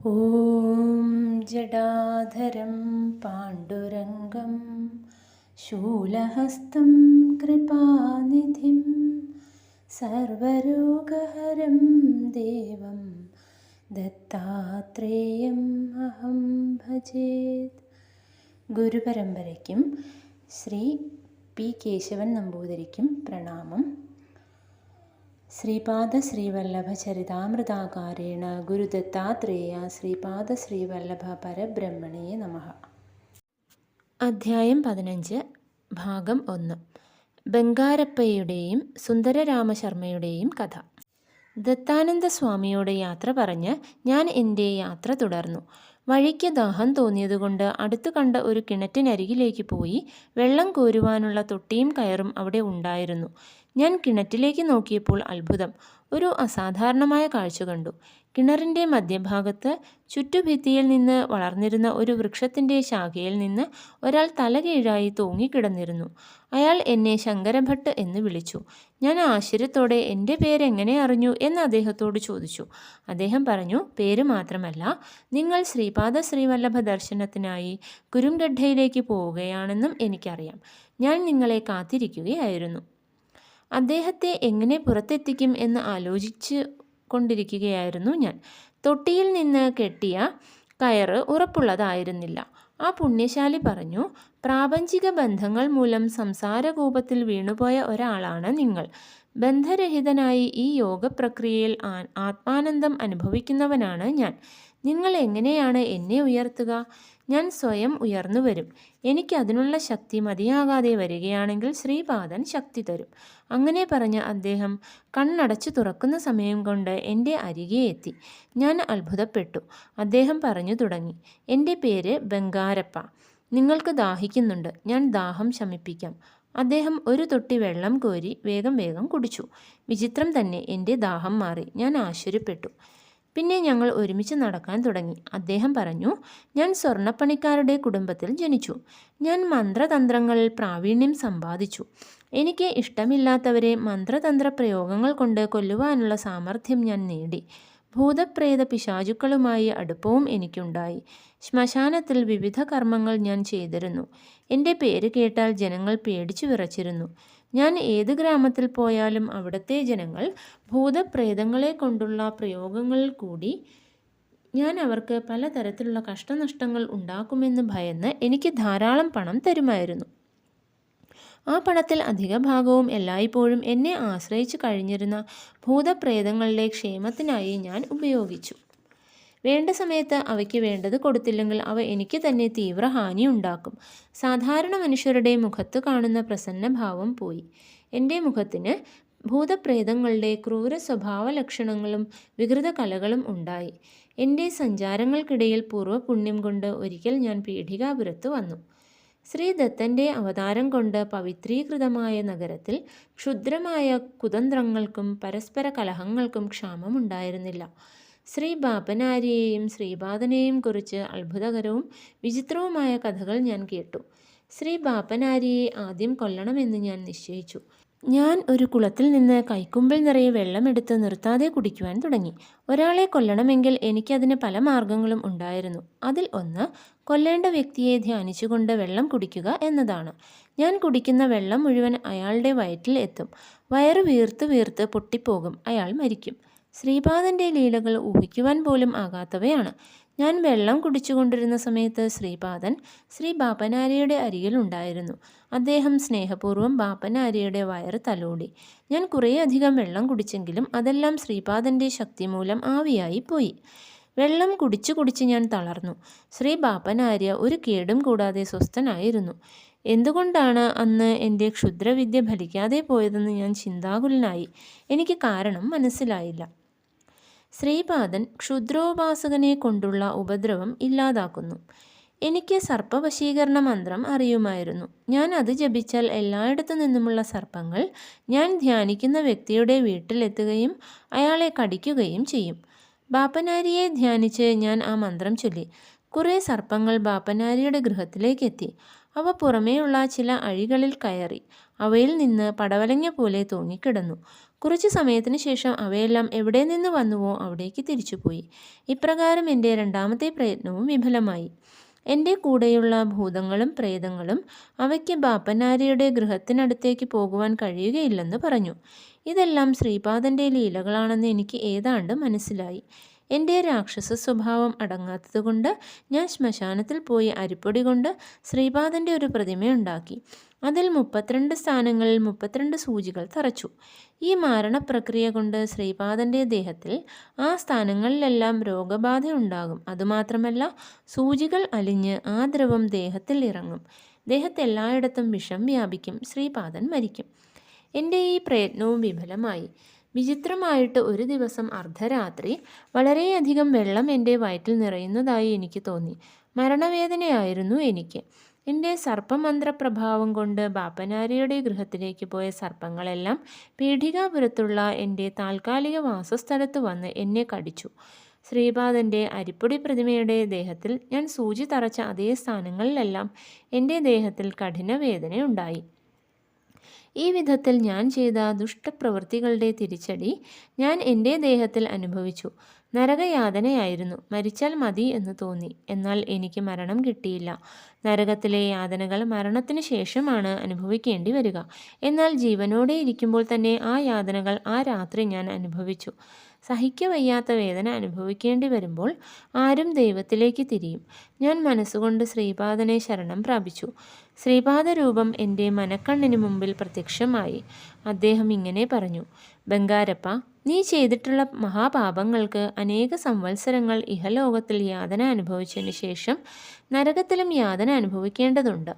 ॐ जटाधरं पाण्डुरङ्गं शूलहस्तं कृपानिधिं सर्वरोगहरं देवं दत्तात्रेयम् अहं भजेत्. ഗുരുപരമ്പരയ്ക്കും ശ്രീ പി കേശവൻ നമ്പൂതിരിക്കും പ്രണാമം. ശ്രീപാദ ശ്രീവല്ലഭ ചരിതാമൃതാകാരേണ ഗുരുദത്താത്രേയ ശ്രീപാദ ശ്രീവല്ലഭ പരബ്രഹ്മണേ നമഃ. അധ്യായം 15, ഭാഗം 1. ബംഗാരപ്പയുടെയും സുന്ദരരാമശർമ്മയുടെയും കഥ. ദത്താനന്ദ സ്വാമിയോട് യാത്ര പറഞ്ഞ് ഞാൻ എൻ്റെ യാത്ര തുടർന്നു. വഴിക്ക് ദാഹം തോന്നിയതുകൊണ്ട് അടുത്തു കണ്ട ഒരു കിണറ്റിനരികിലേക്ക് പോയി. വെള്ളം കോരുവാനുള്ള തൊട്ടിയും കയറും അവിടെ ഉണ്ടായിരുന്നു. ഞാൻ കിണറ്റിലേക്ക് നോക്കിയപ്പോൾ അത്ഭുതം, ഒരു അസാധാരണമായ കാഴ്ച കണ്ടു. കിണറിൻ്റെ മധ്യഭാഗത്ത് ചുറ്റുഭിത്തിയിൽ നിന്ന് വളർന്നിരുന്ന ഒരു വൃക്ഷത്തിൻ്റെ ശാഖയിൽ നിന്ന് ഒരാൾ തലകീഴായി തൂങ്ങിക്കിടന്നിരുന്നു. അയാൾ എന്നെ ശങ്കരഭട്ട് എന്ന് വിളിച്ചു. ഞാൻ ആശ്ചര്യത്തോടെ എൻ്റെ പേരെങ്ങനെ അറിഞ്ഞു എന്ന് അദ്ദേഹത്തോട് ചോദിച്ചു. അദ്ദേഹം പറഞ്ഞു, പേര് മാത്രമല്ല, നിങ്ങൾ ശ്രീപാദ ശ്രീവല്ലഭ ദർശനത്തിനായി കുരുംഗഡ്ഡയിലേക്ക് പോവുകയാണെന്നും എനിക്കറിയാം. ഞാൻ നിങ്ങളെ കാത്തിരിക്കുകയായിരുന്നു. അദ്ദേഹത്തെ എങ്ങനെ പുറത്തെത്തിക്കും എന്ന് ആലോചിച്ച് കൊണ്ടിരിക്കുകയായിരുന്നു ഞാൻ. തൊട്ടിയിൽ നിന്ന് കെട്ടിയ കയറ് ഉറപ്പുള്ളതായിരുന്നില്ല. ആ പുണ്യശാലി പറഞ്ഞു, പ്രാപഞ്ചിക ബന്ധങ്ങൾ മൂലം സംസാരകൂപത്തിൽ വീണുപോയ ഒരാളാണ് നിങ്ങൾ. ബന്ധരഹിതനായി ഈ യോഗപ്രക്രിയയിൽ ആത്മാനന്ദം അനുഭവിക്കുന്നവനാണ് ഞാൻ. നിങ്ങൾ എങ്ങനെയാണ് എന്നെ ഉയർത്തുക? ഞാൻ സ്വയം ഉയർന്നു വരും. എനിക്ക് അതിനുള്ള ശക്തി മതിയാകാതെ വരികയാണെങ്കിൽ ശ്രീപാദൻ ശക്തി തരും. അങ്ങനെ പറഞ്ഞ അദ്ദേഹം കണ്ണടച്ചു തുറക്കുന്ന സമയം കൊണ്ട് എൻ്റെ അരികെ എത്തി. ഞാൻ അത്ഭുതപ്പെട്ടു. അദ്ദേഹം പറഞ്ഞു തുടങ്ങി, എൻ്റെ പേര് ബംഗാരപ്പ. നിങ്ങൾക്ക് ദാഹിക്കുന്നുണ്ട്, ഞാൻ ദാഹം ശമിപ്പിക്കാം. അദ്ദേഹം ഒരു തൊട്ടി വെള്ളം കോരി വേഗം വേഗം കുടിച്ചു. വിചിത്രം തന്നെ, എൻ്റെ ദാഹം മാറി. ഞാൻ ആശ്ചര്യപ്പെട്ടു. പിന്നെ ഞങ്ങൾ ഒരുമിച്ച് നടക്കാൻ തുടങ്ങി. അദ്ദേഹം പറഞ്ഞു, ഞാൻ സ്വർണ്ണപ്പണിക്കാരുടെ കുടുംബത്തിൽ ജനിച്ചു. ഞാൻ മന്ത്രതന്ത്രങ്ങളിൽ പ്രാവീണ്യം സമ്പാദിച്ചു. എനിക്ക് ഇഷ്ടമില്ലാത്തവരെ മന്ത്രതന്ത്ര പ്രയോഗങ്ങൾ കൊണ്ട് കൊല്ലുവാനുള്ള സാമർഥ്യം ഞാൻ നേടി. ഭൂതപ്രേത പിശാചുക്കളുമായി അടുപ്പവും എനിക്കുണ്ടായി. ശ്മശാനത്തിൽ വിവിധ കർമ്മങ്ങൾ ഞാൻ ചെയ്തിരുന്നു. എൻ്റെ പേര് കേട്ടാൽ ജനങ്ങൾ പേടിച്ചു വിറച്ചിരുന്നു. ഞാൻ ഏത് ഗ്രാമത്തിൽ പോയാലും അവിടുത്തെ ജനങ്ങൾ ഭൂതപ്രേതങ്ങളെ കൊണ്ടുള്ള പ്രയോഗങ്ങളിൽ കൂടി ഞാൻ അവർക്ക് പലതരത്തിലുള്ള കഷ്ടനഷ്ടങ്ങൾ ഉണ്ടാക്കുമെന്ന് ഭയന്ന് എനിക്ക് ധാരാളം പണം തരുമായിരുന്നു. ആ പണത്തിൽ അധിക ഭാഗവും എല്ലായ്പ്പോഴും എന്നെ ആശ്രയിച്ചു കഴിഞ്ഞിരുന്ന ഭൂതപ്രേതങ്ങളുടെ ക്ഷേമത്തിനായി ഞാൻ ഉപയോഗിച്ചു. വേണ്ട സമയത്ത് അവയ്ക്ക് വേണ്ടത് കൊടുത്തില്ലെങ്കിൽ അവ എനിക്ക് തന്നെ തീവ്രഹാനി ഉണ്ടാക്കും. സാധാരണ മനുഷ്യരുടെ മുഖത്ത് കാണുന്ന പ്രസന്നഭാവം പോയി. എൻ്റെ മുഖത്തിന് ഭൂതപ്രേതങ്ങളുടെ ക്രൂര സ്വഭാവ ലക്ഷണങ്ങളും വികൃത കലകളും ഉണ്ടായി. എൻ്റെ സഞ്ചാരങ്ങൾക്കിടയിൽ പൂർവ്വപുണ്യം കൊണ്ട് ഒരിക്കൽ ഞാൻ പീഠികാപുരത്ത് വന്നു. ശ്രീ ദത്തൻ്റെ അവതാരം കൊണ്ട് പവിത്രീകൃതമായ നഗരത്തിൽ ക്ഷുദ്രമായ കുതന്ത്രങ്ങൾക്കും പരസ്പര കലഹങ്ങൾക്കും ക്ഷാമമുണ്ടായിരുന്നില്ല. ശ്രീ ബാപ്പനാരിയെയും ശ്രീപാദനെയും കുറിച്ച് അത്ഭുതകരവും വിചിത്രവുമായ കഥകൾ ഞാൻ കേട്ടു. ശ്രീ ബാപ്പനാരിയെ ആദ്യം കൊല്ലണമെന്ന് ഞാൻ നിശ്ചയിച്ചു. ഞാൻ ഒരു കുളത്തിൽ നിന്ന് കൈക്കുമ്പിൾ നിറയെ വെള്ളമെടുത്ത് നിർത്താതെ കുടിക്കുവാൻ തുടങ്ങി. ഒരാളെ കൊല്ലണമെങ്കിൽ എനിക്കതിന് പല മാർഗങ്ങളും ഉണ്ടായിരുന്നു. അതിൽ ഒന്ന്, കൊല്ലേണ്ട വ്യക്തിയെ ധ്യാനിച്ചുകൊണ്ട് വെള്ളം കുടിക്കുക എന്നതാണ്. ഞാൻ കുടിക്കുന്ന വെള്ളം മുഴുവൻ അയാളുടെ വയറ്റിൽ എത്തും. വയറ് വീർത്ത് വീർത്ത് പൊട്ടിപ്പോകും. അയാൾ മരിക്കും. ശ്രീപാദൻ്റെ ലീലകൾ ഊഹിക്കുവാൻ പോലും ആകാത്തവയാണ്. ഞാൻ വെള്ളം കുടിച്ചുകൊണ്ടിരുന്ന സമയത്ത് ശ്രീപാദൻ ശ്രീ ബാപ്പനാരിയുടെ അരികിലുണ്ടായിരുന്നു. അദ്ദേഹം സ്നേഹപൂർവ്വം ബാപ്പനാരിയുടെ വയറ് തലോടി. ഞാൻ കുറേയധികം വെള്ളം കുടിച്ചെങ്കിലും അതെല്ലാം ശ്രീപാദൻ്റെ ശക്തി മൂലം ആവിയായി പോയി. വെള്ളം കുടിച്ചു കുടിച്ച് ഞാൻ തളർന്നു. ശ്രീ ബാപ്പനാര്യ ഒരു കേടും കൂടാതെ സ്വസ്ഥനായിരുന്നു. എന്തുകൊണ്ടാണ് അന്ന് എൻ്റെ ക്ഷുദ്രവിദ്യ ഫലിക്കാതെ പോയതെന്ന് ഞാൻ ചിന്താകുലനായി. എനിക്ക് കാരണം മനസ്സിലായില്ല. ശ്രീപാദൻ ക്ഷുദ്രോപാസകനെ കൊണ്ടുള്ള ഉപദ്രവം ഇല്ലാതാക്കുന്നു. എനിക്ക് സർപ്പവശീകരണ മന്ത്രം അറിയുമായിരുന്നു. ഞാൻ അത് ജപിച്ചാൽ എല്ലായിടത്തു നിന്നുമുള്ള സർപ്പങ്ങൾ ഞാൻ ധ്യാനിക്കുന്ന വ്യക്തിയുടെ വീട്ടിലെത്തുകയും അയാളെ കടിക്കുകയും ചെയ്യും. ബാപ്പനാരിയെ ധ്യാനിച്ച് ഞാൻ ആ മന്ത്രം ചൊല്ലി. കുറേ സർപ്പങ്ങൾ ബാപ്പനാരിയുടെ ഗൃഹത്തിലേക്കെത്തി. അവ പുറമേയുള്ള ചില അഴികളിൽ കയറി. അവയിൽ നിന്ന് പടവലങ്ങ പോലെ തൂങ്ങിക്കിടന്നു. കുറച്ചു സമയത്തിന് ശേഷം അവയെല്ലാം എവിടെ നിന്ന് വന്നുവോ അവിടേക്ക് തിരിച്ചുപോയി. ഇപ്രകാരം എൻ്റെ രണ്ടാമത്തെ പ്രയത്നവും വിഫലമായി. എൻ്റെ കൂടെയുള്ള ഭൂതങ്ങളും പ്രേതങ്ങളും അവയ്ക്ക് ബാപ്പനാരിയുടെ ഗൃഹത്തിനടുത്തേക്ക് പോകുവാൻ കഴിയുകയില്ലെന്ന് പറഞ്ഞു. ഇതെല്ലാം ശ്രീപാദൻ്റെ ലീലകളാണെന്ന് എനിക്ക് ഏതാണ്ട് മനസ്സിലായി. എൻ്റെ രാക്ഷസ സ്വഭാവം അടങ്ങാത്തതുകൊണ്ട് ഞാൻ ശ്മശാനത്തിൽ പോയി അരിപ്പൊടി കൊണ്ട് ശ്രീപാദൻ്റെ ഒരു പ്രതിമയുണ്ടാക്കി. അതിൽ 32 സ്ഥാനങ്ങളിൽ 32 സൂചികൾ തറച്ചു. ഈ മാരണപ്രക്രിയ കൊണ്ട് ശ്രീപാദൻ്റെ ദേഹത്തിൽ ആ സ്ഥാനങ്ങളിലെല്ലാം രോഗബാധ ഉണ്ടാകും. അതുമാത്രമല്ല, സൂചികൾ അലിഞ്ഞ് ആ ദ്രവം ദേഹത്തിൽ ഇറങ്ങും. ദേഹത്തെല്ലായിടത്തും വിഷം വ്യാപിക്കും. ശ്രീപാദൻ മരിക്കും. എൻ്റെ ഈ പ്രയത്നവും വിഫലമായി. വിചിത്രമായിട്ട് ഒരു ദിവസം അർദ്ധരാത്രി വളരെയധികം വെള്ളം എൻ്റെ വയറ്റിൽ നിറയുന്നതായി എനിക്ക് തോന്നി. മരണവേദനയായിരുന്നു എനിക്ക്. എൻ്റെ സർപ്പമന്ത്രപ്രഭാവം കൊണ്ട് ബാപ്പനാരിയുടെ ഗൃഹത്തിലേക്ക് പോയ സർപ്പങ്ങളെല്ലാം പീഠികാപുരത്തുള്ള എൻ്റെ താൽക്കാലിക വാസസ്ഥലത്ത് വന്ന് എന്നെ കടിച്ചു. ശ്രീപാദൻ്റെ അരിപ്പൊടി പ്രതിമയുടെ ദേഹത്തിൽ ഞാൻ സൂചി തറച്ച അതേ സ്ഥാനങ്ങളിലെല്ലാം എൻ്റെ ദേഹത്തിൽ കഠിനവേദനയുണ്ടായി. ഈ വിധത്തിൽ ഞാൻ ചെയ്ത ദുഷ്ടപ്രവൃത്തികളുടെ തിരിച്ചടി ഞാൻ എൻ്റെ ദേഹത്തിൽ അനുഭവിച്ചു. നരകയാതനയായിരുന്നു. മരിച്ചാൽ മതി എന്ന് തോന്നി. എന്നാൽ എനിക്ക് മരണം കിട്ടിയില്ല. നരകത്തിലെ യാതനകൾ മരണത്തിന് ശേഷമാണ് അനുഭവിക്കേണ്ടി വരിക. എന്നാൽ ജീവനോടെ ഇരിക്കുമ്പോൾ തന്നെ ആ യാതനകൾ ആ രാത്രി ഞാൻ അനുഭവിച്ചു. സഹിക്കവയ്യാത്ത വേദന അനുഭവിക്കേണ്ടി വരുമ്പോൾ ആരും ദൈവത്തിലേക്ക് തിരിയും. ഞാൻ മനസ്സുകൊണ്ട് ശ്രീപാദനെ ശരണം പ്രാപിച്ചു. ശ്രീപാദരൂപം എൻ്റെ മനക്കണ്ണിന് മുമ്പിൽ പ്രത്യക്ഷമായി. അദ്ദേഹം ഇങ്ങനെ പറഞ്ഞു: ബംഗാരപ്പ, നീ ചെയ്തിട്ടുള്ള മഹാപാപങ്ങൾക്ക് അനേക സംവത്സരങ്ങൾ ഇഹലോകത്തിൽ യാതന അനുഭവിച്ചതിന് ശേഷം നരകത്തിലും യാതന അനുഭവിക്കേണ്ടതുണ്ട്.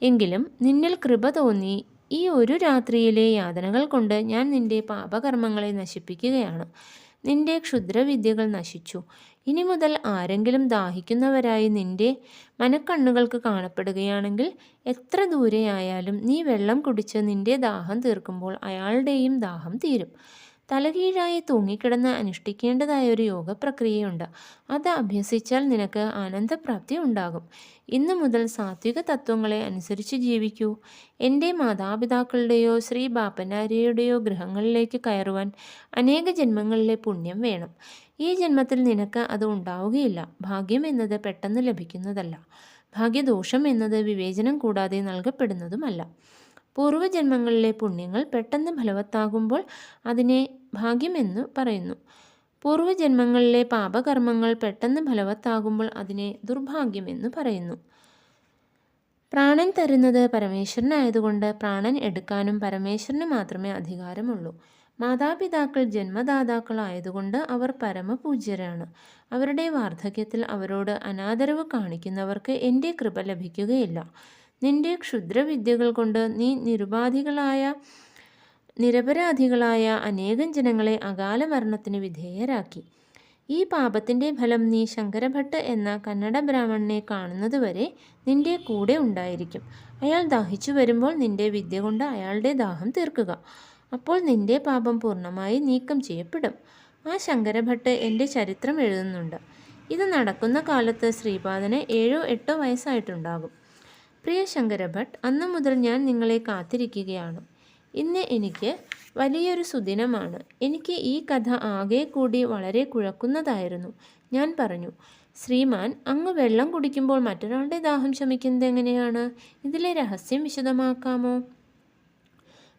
എങ്കിലും നിന്നിൽ കൃപ തോന്നി ഈ ഒരു രാത്രിയിലെ യാതനകൾ കൊണ്ട് ഞാൻ നിന്റെ പാപകർമ്മങ്ങളെ നശിപ്പിക്കുകയാണ്. നിന്റെ ക്ഷുദ്രവിദ്യകൾ നശിച്ചു. ഇനി മുതൽ ആരെങ്കിലും ദാഹിക്കുന്നവരായി നിന്റെ മനക്കണ്ണുകൾക്ക് കാണപ്പെടുകയാണെങ്കിൽ എത്ര ദൂരെയായാലും നീ വെള്ളം കുടിച്ച് നിന്റെ ദാഹം തീർക്കുമ്പോൾ അയാളുടെയും ദാഹം തീരും. തലകീഴായി തൂങ്ങിക്കിടന്ന് അനുഷ്ഠിക്കേണ്ടതായ ഒരു യോഗപ്രക്രിയയുണ്ട്. അത് അഭ്യസിച്ചാൽ നിനക്ക് ആനന്ദപ്രാപ്തി ഉണ്ടാകും. ഇന്നു മുതൽ സാത്വിക തത്വങ്ങളെ അനുസരിച്ച് ജീവിക്കൂ. എൻ്റെ മാതാപിതാക്കളുടെയോ ശ്രീ ബാപ്പനാരിയുടെയോ ഗൃഹങ്ങളിലേക്ക് കയറുവാൻ അനേക ജന്മങ്ങളിലെ പുണ്യം വേണം. ഈ ജന്മത്തിൽ നിനക്ക് അത് ഉണ്ടാവുകയില്ല. ഭാഗ്യം എന്നത് പെട്ടെന്ന് ലഭിക്കുന്നതല്ല. ഭാഗ്യദോഷം എന്നത് വിവേചനം കൂടാതെ നൽകപ്പെടുന്നതുമല്ല. പൂർവ്വജന്മങ്ങളിലെ പുണ്യങ്ങൾ പെട്ടെന്ന് ഫലവത്താകുമ്പോൾ അതിനെ ഭാഗ്യമെന്ന് പറയുന്നു. പൂർവ്വജന്മങ്ങളിലെ പാപകർമ്മങ്ങൾ പെട്ടെന്ന് ഫലവത്താകുമ്പോൾ അതിനെ ദുർഭാഗ്യമെന്ന് പറയുന്നു. പ്രാണൻ തരുന്നത് പരമേശ്വരനായതുകൊണ്ട് പ്രാണൻ എടുക്കാനും പരമേശ്വരന് മാത്രമേ അധികാരമുള്ളൂ. മാതാപിതാക്കൾ ജന്മദാതാക്കളായതുകൊണ്ട് അവർ പരമപൂജ്യരാണ്. അവരുടെ വാർദ്ധക്യത്തിൽ അവരോട് അനാദരവ് കാണിക്കുന്നവർക്ക് എൻ്റെ കൃപ ലഭിക്കുകയില്ല. നിന്റെ ക്ഷുദ്രവിദ്യകൾ കൊണ്ട് നീ നിരപരാധികളായ അനേകം ജനങ്ങളെ അകാല മരണത്തിന് വിധേയരാക്കി. ഈ പാപത്തിൻ്റെ ഫലം നീ ശങ്കരഭട്ട് എന്ന കന്നഡ ബ്രാഹ്മണനെ കാണുന്നതുവരെ നിന്റെ കൂടെ ഉണ്ടായിരിക്കും. അയാൾ ദാഹിച്ചു വരുമ്പോൾ നിന്റെ വിദ്യ കൊണ്ട് അയാളുടെ ദാഹം തീർക്കുക. അപ്പോൾ നിന്റെ പാപം പൂർണ്ണമായി നീക്കം ചെയ്യപ്പെടും. ആ ശങ്കരഭട്ട് എൻ്റെ ചരിത്രം എഴുതുന്നുണ്ട്. ഇത് നടക്കുന്ന കാലത്ത് ശ്രീപാദന് 7-8 വയസ്സായിട്ടുണ്ടാകും. പ്രിയ ശങ്കരഭട്ട്, അന്നു മുതൽ ഞാൻ നിങ്ങളെ കാത്തിരിക്കുകയാണ്. ഇന്ന് എനിക്ക് വലിയൊരു സുദിനമാണ്. എനിക്ക് ഈ കഥ ആകെ കൂടി വളരെ കുഴക്കുന്നതായിരുന്നു. ഞാൻ പറഞ്ഞു: ശ്രീമാൻ, അങ്ങ് വെള്ളം കുടിക്കുമ്പോൾ മറ്റൊരാളുടെ ദാഹം ശമിക്കുന്നത് എങ്ങനെയാണ്? ഇതിലെ രഹസ്യം വിശദമാക്കാമോ?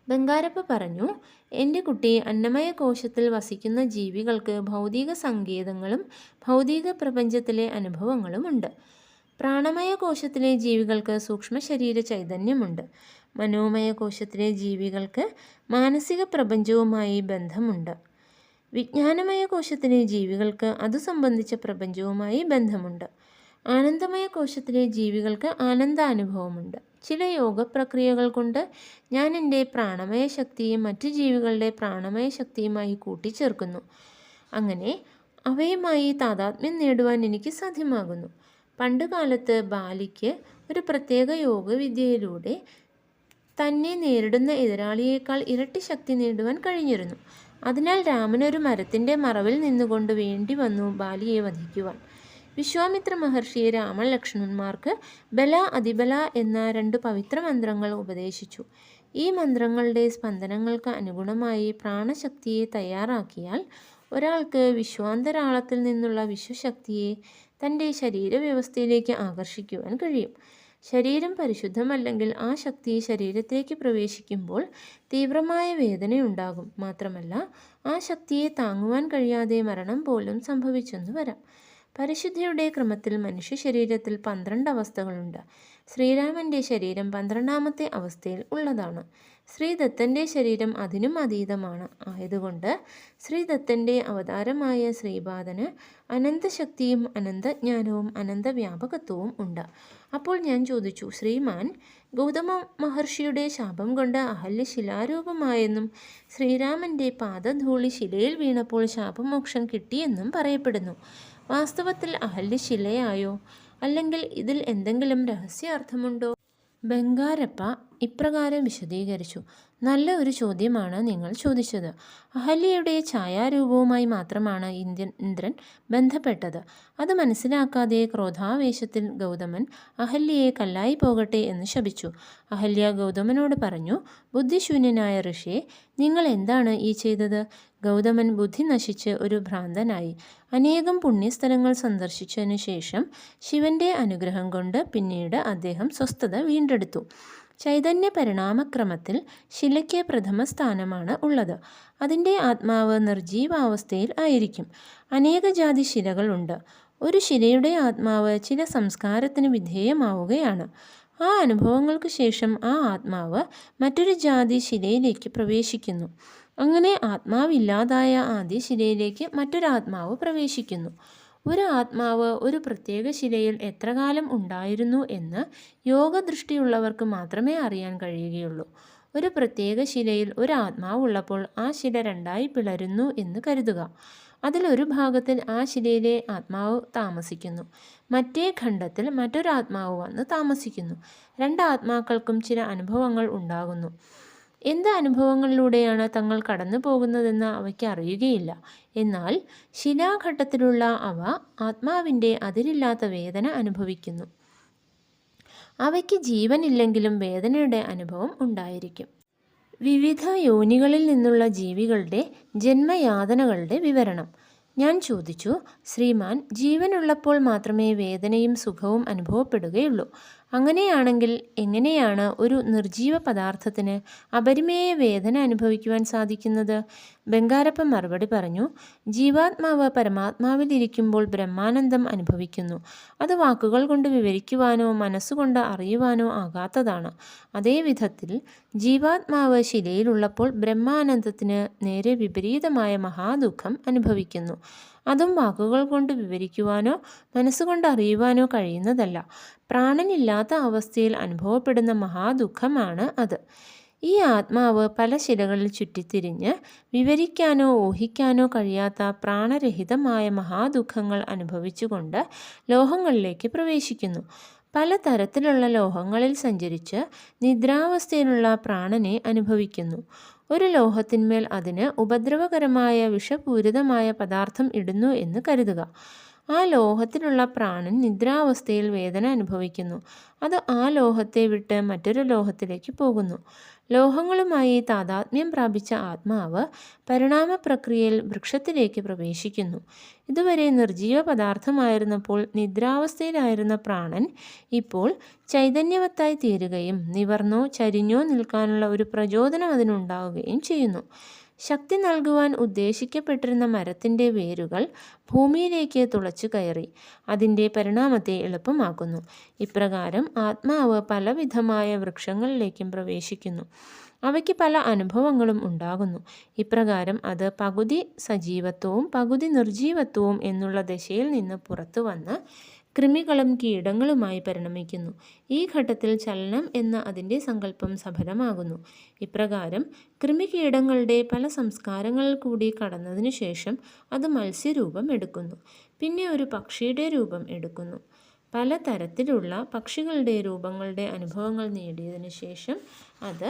ബംഗാരപ്പ പറഞ്ഞു: എൻ്റെ കുട്ടി, അന്നമയ കോശത്തിൽ വസിക്കുന്ന ജീവികൾക്ക് ഭൗതിക സങ്കേതങ്ങളും ഭൗതിക പ്രപഞ്ചത്തിലെ അനുഭവങ്ങളുമുണ്ട്. പ്രാണമയ കോശത്തിലെ ജീവികൾക്ക് സൂക്ഷ്മ ശരീര ചൈതന്യമുണ്ട്. മനോമയ കോശത്തിലെ ജീവികൾക്ക് മാനസിക പ്രപഞ്ചവുമായി ബന്ധമുണ്ട്. വിജ്ഞാനമയ കോശത്തിലെ ജീവികൾക്ക് അതു സംബന്ധിച്ച പ്രപഞ്ചവുമായി ബന്ധമുണ്ട്. ആനന്ദമയ കോശത്തിലെ ജീവികൾക്ക് ആനന്ദാനുഭവമുണ്ട്. ചില യോഗപ്രക്രിയകൾ കൊണ്ട് ഞാൻ എൻ്റെ പ്രാണമയ ശക്തിയെ മറ്റു ജീവികളുടെ പ്രാണമയ ശക്തിയുമായി കൂട്ടിച്ചേർക്കുന്നു. അങ്ങനെ അവയുമായി താതാത്മ്യം നേടുവാൻ എനിക്ക് സാധ്യമാകുന്നു. പണ്ടുകാലത്ത് ബാലിക്ക് ഒരു പ്രത്യേക യോഗവിദ്യയിലൂടെ തന്നെ നേരിടുന്ന എതിരാളിയേക്കാൾ ഇരട്ടി ശക്തി നേടുവാൻ കഴിഞ്ഞിരുന്നു. അതിനാൽ രാമനൊരു മരത്തിൻ്റെ മറവിൽ നിന്നുകൊണ്ട് വേണ്ടി വന്നു ബാലിയെ വധിക്കുവാൻ. വിശ്വാമിത്ര മഹർഷി രാമലക്ഷ്മണന്മാർക്ക് ബല അതിബല എന്ന 2 പവിത്ര മന്ത്രങ്ങൾ ഉപദേശിച്ചു. ഈ മന്ത്രങ്ങളുടെ സ്പന്ദനങ്ങൾക്ക് അനുഗുണമായി പ്രാണശക്തിയെ തയ്യാറാക്കിയാൽ ഒരാൾക്ക് വിശ്വാന്തരാളത്തിൽ നിന്നുള്ള വിശ്വശക്തിയെ തൻ്റെ ശരീരവ്യവസ്ഥയിലേക്ക് ആകർഷിക്കുവാൻ കഴിയും. ശരീരം പരിശുദ്ധമല്ലെങ്കിൽ ആ ശക്തി ശരീരത്തിലേക്ക് പ്രവേശിക്കുമ്പോൾ തീവ്രമായ വേദനയുണ്ടാകും. മാത്രമല്ല, ആ ശക്തിയെ താങ്ങുവാൻ കഴിയാതെ മരണം പോലും സംഭവിച്ചെന്നു വരാം. പരിശുദ്ധിയുടെ ക്രമത്തിൽ മനുഷ്യ ശരീരത്തിൽ 12 അവസ്ഥകളുണ്ട്. ശ്രീരാമൻ്റെ ശരീരം 12ാമത്തെ അവസ്ഥയിൽ ഉള്ളതാണ്. ശ്രീദത്തൻ്റെ ശരീരം അതിനും അതീതമാണ്. ആയതുകൊണ്ട് ശ്രീദത്തൻ്റെ അവതാരമായ ശ്രീപാദന് അനന്തശക്തിയും അനന്തജ്ഞാനവും അനന്തവ്യാപകത്വവും ഉണ്ട്. അപ്പോൾ ഞാൻ ചോദിച്ചു, ശ്രീമാൻ, ഗൗതമ മഹർഷിയുടെ ശാപം കൊണ്ട് അഹല്യ ശിലാരൂപമായെന്നും ശ്രീരാമൻ്റെ പാദധൂളി ശിലയിൽ വീണപ്പോൾ ശാപമോക്ഷം കിട്ടിയെന്നും പറയപ്പെടുന്നു. വാസ്തവത്തിൽ അഹല്യ ശിലയായോ? അല്ലെങ്കിൽ ഇതിൽ എന്തെങ്കിലും രഹസ്യാർത്ഥമുണ്ടോ? ബംഗാരപ്പ ഇപ്രകാരം വിശദീകരിച്ചു. നല്ല ഒരു ചോദ്യമാണ് നിങ്ങൾ ചോദിച്ചത്. അഹല്യയുടെ ഛായാരൂപവുമായി മാത്രമാണ് ഇന്ദ്രൻ ബന്ധപ്പെട്ടത്. അത് മനസ്സിലാക്കാതെ ക്രോധാവേശത്തിൽ ഗൗതമൻ അഹല്യയെ കല്ലായി പോകട്ടെ എന്ന് ശപിച്ചു. അഹല്യ ഗൗതമനോട് പറഞ്ഞു, ബുദ്ധിശൂന്യനായ ഋഷിയെ, നിങ്ങൾ എന്താണ് ഈ ചെയ്തത്? ഗൗതമൻ ബുദ്ധി നശിച്ച് ഒരു ഭ്രാന്തനായി. അനേകം പുണ്യസ്ഥലങ്ങൾ സന്ദർശിച്ചതിനു ശേഷം ശിവന്റെ അനുഗ്രഹം കൊണ്ട് പിന്നീട് അദ്ദേഹം സ്വസ്ഥത വീണ്ടെടുത്തു. ചൈതന്യ പരിണാമക്രമത്തിൽ ശിലയ്ക്ക് പ്രഥമ സ്ഥാനമാണ് ഉള്ളത്. അതിൻ്റെ ആത്മാവ് നിർജീവാവസ്ഥയിൽ ആയിരിക്കും. അനേക ജാതി ശിലകളുണ്ട്. ഒരു ശിലയുടെ ആത്മാവ് ചില സംസ്കാരത്തിന് വിധേയമാവുകയാണ്. ആ അനുഭവങ്ങൾക്ക് ശേഷം ആ ആത്മാവ് മറ്റൊരു ജാതി ശിലയിലേക്ക് പ്രവേശിക്കുന്നു. അങ്ങനെ ആത്മാവില്ലാതായ ആദ്യ ശിലയിലേക്ക് മറ്റൊരാത്മാവ് പ്രവേശിക്കുന്നു. ഒരു ആത്മാവ് ഒരു പ്രത്യേക ശിലയിൽ എത്ര കാലം ഉണ്ടായിരുന്നു എന്ന് യോഗദൃഷ്ടിയുള്ളവർക്ക് മാത്രമേ അറിയാൻ കഴിയുകയുള്ളൂ. ഒരു പ്രത്യേക ശിലയിൽ ഒരു ആത്മാവ് ഉള്ളപ്പോൾ ആ ശില രണ്ടായി പിളരുന്നു എന്ന് കരുതുക. അതിലൊരു ഭാഗത്തിൽ ആ ശിലയിലെ ആത്മാവ് താമസിക്കുന്നു. മറ്റേ ഖണ്ഡത്തിൽ മറ്റൊരാത്മാവ് വന്ന് താമസിക്കുന്നു. രണ്ട് ആത്മാക്കൾക്കും ചില അനുഭവങ്ങൾ ഉണ്ടാകുന്നു. എന്ത് അനുഭവങ്ങളിലൂടെയാണ് തങ്ങൾ കടന്നു പോകുന്നതെന്ന് അവയ്ക്ക് അറിയുകയില്ല. എന്നാൽ ശിലാഘട്ടത്തിലുള്ള അവ ആത്മാവിൻ്റെ അതിരില്ലാത്ത വേദന അനുഭവിക്കുന്നു. അവയ്ക്ക് ജീവനില്ലെങ്കിലും വേദനയുടെ അനുഭവം ഉണ്ടായിരിക്കും. വിവിധ യോനികളിൽ നിന്നുള്ള ജീവികളുടെ ജന്മയാതനകളുടെ വിവരണം. ഞാൻ ചോദിച്ചു, ശ്രീമാൻ, ജീവനുള്ളപ്പോൾ മാത്രമേ വേദനയും സുഖവും അനുഭവപ്പെടുകയുള്ളൂ. അങ്ങനെയാണെങ്കിൽ എങ്ങനെയാണ് ഒരു നിർജീവ പദാർത്ഥത്തിന് അപരിമേയ വേദന അനുഭവിക്കുവാൻ സാധിക്കുന്നത്? ബംഗാരപ്പ മറുപടി പറഞ്ഞു, ജീവാത്മാവ് പരമാത്മാവിലിരിക്കുമ്പോൾ ബ്രഹ്മാനന്ദം അനുഭവിക്കുന്നു. അത് വാക്കുകൾ കൊണ്ട് വിവരിക്കുവാനോ മനസ്സുകൊണ്ട് അറിയുവാനോ ആകാത്തതാണ്. അതേ വിധത്തിൽ ജീവാത്മാവ് ശിലയിലുള്ളപ്പോൾ ബ്രഹ്മാനന്ദത്തിന് നേരെ വിപരീതമായ മഹാദുഃഖം അനുഭവിക്കുന്നു. അതും വാക്കുകൾ കൊണ്ട് വിവരിക്കുവാനോ മനസ്സുകൊണ്ട് അറിയുവാനോ കഴിയുന്നതല്ല. പ്രാണനില്ലാത്ത അവസ്ഥയിൽ അനുഭവപ്പെടുന്ന മഹാദുഃഖമാണ് അത്. ഈ ആത്മാവ് പല ശിലകളിൽ ചുറ്റിത്തിരിഞ്ഞ് വിവരിക്കാനോ ഊഹിക്കാനോ കഴിയാത്ത പ്രാണരഹിതമായ മഹാദുഃഖങ്ങൾ അനുഭവിച്ചുകൊണ്ട് ലോഹങ്ങളിലേക്ക് പ്രവേശിക്കുന്നു. പലതരത്തിലുള്ള ലോഹങ്ങളിൽ സഞ്ചരിച്ച് നിദ്രാവസ്ഥയിലുള്ള പ്രാണനെ അനുഭവിക്കുന്നു. ഒരു ലോഹത്തിന്മേൽ അതിന് ഉപദ്രവകരമായ വിഷപൂരിതമായ പദാർത്ഥം ഇടുന്നു എന്ന് കരുതുക. ആ ലോഹത്തിലുള്ള പ്രാണൻ നിദ്രാവസ്ഥയിൽ വേദന അനുഭവിക്കുന്നു. അത് ആ ലോഹത്തെ വിട്ട് മറ്റൊരു ലോഹത്തിലേക്ക് പോകുന്നു. ലോഹങ്ങളുമായി താതാത്മ്യം പ്രാപിച്ച ആത്മാവ് പരിണാമ പ്രക്രിയയിൽ വൃക്ഷത്തിലേക്ക് പ്രവേശിക്കുന്നു. ഇതുവരെ നിർജീവ പദാർത്ഥമായിരുന്നപ്പോൾ നിദ്രാവസ്ഥയിലായിരുന്ന പ്രാണൻ ഇപ്പോൾ ചൈതന്യവത്തായി തീരുകയും നിവർന്നോ ചരിഞ്ഞോ നിൽക്കാനുള്ള ഒരു പ്രചോദനം അതിനുണ്ടാവുകയും ചെയ്യുന്നു. ശക്തി നൽകുവാൻ ഉദ്ദേശിക്കപ്പെട്ടിരുന്ന മരത്തിൻ്റെ വേരുകൾ ഭൂമിയിലേക്ക് തുളച്ചു കയറി അതിൻ്റെ പരിണാമത്തെ എളുപ്പമാക്കുന്നു. ഇപ്രകാരം ആത്മാവ് പലവിധമായ വൃക്ഷങ്ങളിലേക്കും പ്രവേശിക്കുന്നു. അവയ്ക്ക് പല അനുഭവങ്ങളും ഉണ്ടാകുന്നു. ഇപ്രകാരം അത് പകുതി സജീവത്വവും പകുതി നിർജീവത്വവും എന്നുള്ള ദശയിൽ നിന്ന് പുറത്തു വന്ന് കൃമികളും കീടങ്ങളുമായി പരിണമിക്കുന്നു. ഈ ഘട്ടത്തിൽ ചലനം എന്ന അതിൻ്റെ സങ്കല്പം സഫലമാകുന്നു. ഇപ്രകാരം കൃമികീടങ്ങളുടെ പല സംസ്കാരങ്ങളിൽ കൂടി കടന്നതിനു ശേഷം അത് മത്സ്യരൂപം എടുക്കുന്നു. പിന്നെ ഒരു പക്ഷിയുടെ രൂപം എടുക്കുന്നു. പലതരത്തിലുള്ള പക്ഷികളുടെ രൂപങ്ങളുടെ അനുഭവങ്ങൾ നേടിയതിനു ശേഷം അത്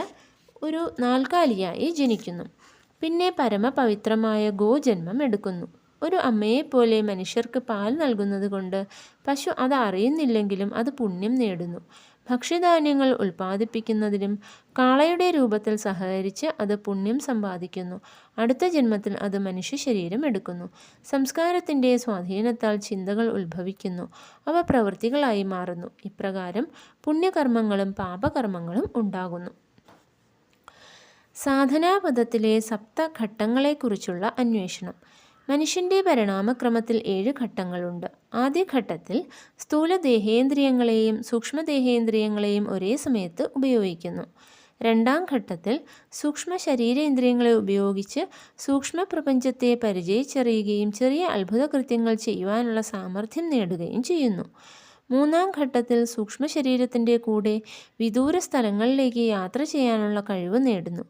ഒരു നാൽക്കാലിയായി ജനിക്കുന്നു. പിന്നെ പരമപവിത്രമായ ഗോജന്മം എടുക്കുന്നു. ഒരു അമ്മയെപ്പോലെ മനുഷ്യർക്ക് പാൽ നൽകുന്നത് കൊണ്ട് പശു അത് അറിയുന്നില്ലെങ്കിലും അത് പുണ്യം നേടുന്നു. ഭക്ഷ്യധാന്യങ്ങൾ ഉൽപ്പാദിപ്പിക്കുന്നതിലും കാളയുടെ രൂപത്തിൽ സഹകരിച്ച് അത് പുണ്യം സമ്പാദിക്കുന്നു. അടുത്ത ജന്മത്തിൽ അത് മനുഷ്യ ശരീരം എടുക്കുന്നു. സംസ്കാരത്തിൻ്റെ സ്വാധീനത്താൽ ചിന്തകൾ ഉത്ഭവിക്കുന്നു. അവ പ്രവൃത്തികളായി മാറുന്നു. ഇപ്രകാരം പുണ്യകർമ്മങ്ങളും പാപകർമ്മങ്ങളും ഉണ്ടാകുന്നു. സാധനാപദത്തിലെ സപ്തഘട്ടങ്ങളെക്കുറിച്ചുള്ള അന്വേഷണം. മനുഷ്യൻ്റെ പരിണാമക്രമത്തിൽ 7 ഘട്ടങ്ങളുണ്ട്. ആദ്യഘട്ടത്തിൽ സ്ഥൂലദേഹേന്ദ്രിയങ്ങളെയും സൂക്ഷ്മദേഹേന്ദ്രിയങ്ങളെയും ഒരേ സമയത്ത് ഉപയോഗിക്കുന്നു. രണ്ടാം ഘട്ടത്തിൽ സൂക്ഷ്മ ശരീരേന്ദ്രിയങ്ങളെ ഉപയോഗിച്ച് സൂക്ഷ്മപ്രപഞ്ചത്തെ പരിചയിച്ചറിയുകയും ചെറിയ അത്ഭുതകൃത്യങ്ങൾ ചെയ്യുവാനുള്ള സാമർഥ്യം നേടുകയും ചെയ്യുന്നു. മൂന്നാം ഘട്ടത്തിൽ സൂക്ഷ്മ ശരീരത്തിൻ്റെ കൂടെ വിദൂര സ്ഥലങ്ങളിലേക്ക് യാത്ര ചെയ്യാനുള്ള കഴിവ് നേടുന്നു.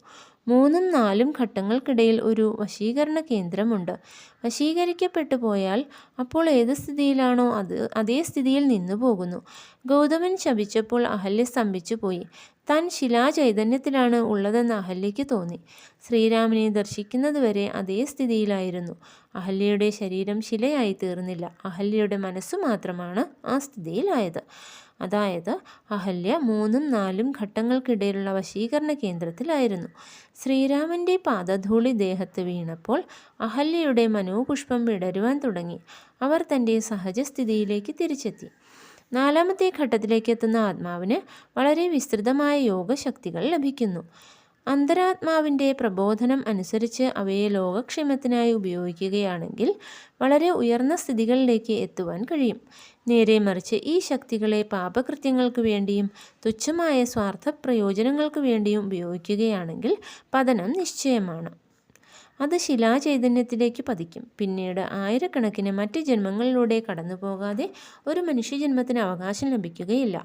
3, 4 ഘട്ടങ്ങൾക്കിടയിൽ ഒരു വശീകരണ കേന്ദ്രമുണ്ട്. വശീകരിക്കപ്പെട്ടു പോയാൽ അപ്പോൾ ഏത് സ്ഥിതിയിലാണോ അതേ സ്ഥിതിയിൽ നിന്നു പോകുന്നു. ഗൗതമൻ ശപിച്ചപ്പോൾ അഹല്യ സ്തംഭിച്ചു പോയി. താൻ ശിലാചൈതന്യത്തിലാണ് ഉള്ളതെന്ന് അഹല്യയ്ക്ക് തോന്നി. ശ്രീരാമനെ ദർശിക്കുന്നതുവരെ അതേ സ്ഥിതിയിലായിരുന്നു. അഹല്യയുടെ ശരീരം ശിലയായി തീർന്നില്ല. അഹല്യയുടെ മനസ്സു മാത്രമാണ് ആ സ്ഥിതിയിലായത്. അതായത് അഹല്യ 3, 4 ഘട്ടങ്ങൾക്കിടയിലുള്ള വശീകരണ കേന്ദ്രത്തിലായിരുന്നു. ശ്രീരാമൻ്റെ പാദധൂളി ദേഹത്ത് വീണപ്പോൾ അഹല്യയുടെ മനോപുഷ്പം വിടരുവാൻ തുടങ്ങി. അവർ തൻ്റെ സഹജസ്ഥിതിയിലേക്ക് തിരിച്ചെത്തി. 4ാമത്തെ ഘട്ടത്തിലേക്ക് എത്തുന്ന ആത്മാവിന് വളരെ വിസ്തൃതമായ യോഗശക്തികൾ ലഭിക്കുന്നു. അന്തരാത്മാവിൻ്റെ പ്രബോധനം അനുസരിച്ച് അവയെ ലോകക്ഷേമത്തിനായി ഉപയോഗിക്കുകയാണെങ്കിൽ വളരെ ഉയർന്ന സ്ഥിതികളിലേക്ക് എത്തുവാൻ കഴിയും. നേരെ മറിച്ച് ഈ ശക്തികളെ പാപകൃത്യങ്ങൾക്ക് വേണ്ടിയും തുച്ഛമായ സ്വാർത്ഥ പ്രയോജനങ്ങൾക്ക് വേണ്ടിയും ഉപയോഗിക്കുകയാണെങ്കിൽ പതനം നിശ്ചയമാണ്. അത് ശിലാചൈതന്യത്തിലേക്ക് പതിക്കും. പിന്നീട് ആയിരക്കണക്കിന് മറ്റ് ജന്മങ്ങളിലൂടെ കടന്നു പോകാതെ ഒരു മനുഷ്യജന്മത്തിന് അവകാശം ലഭിക്കുകയില്ല.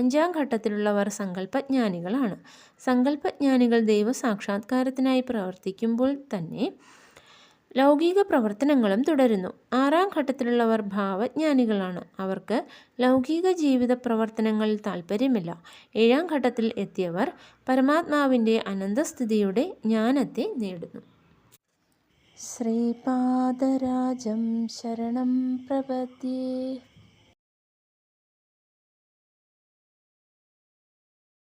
5ാം ഘട്ടത്തിലുള്ളവർ സങ്കല്പജ്ഞാനികളാണ്. സങ്കല്പജ്ഞാനികൾ ദൈവസാക്ഷാത്കാരത്തിനായി പ്രവർത്തിക്കുമ്പോൾ തന്നെ ലൗകിക പ്രവർത്തനങ്ങളും തുടരുന്നു. 6ാം ഘട്ടത്തിലുള്ളവർ ഭാവജ്ഞാനികളാണ്. അവർക്ക് ലൗകിക ജീവിത പ്രവർത്തനങ്ങളിൽ താൽപ്പര്യമില്ല. 7ാം ഘട്ടത്തിൽ എത്തിയവർ പരമാത്മാവിൻ്റെ അനന്തസ്ഥിതിയുടെ ജ്ഞാനത്തെ നേടുന്നു. ശ്രീപാദരാജം ശരണം പ്രപദ്യേ.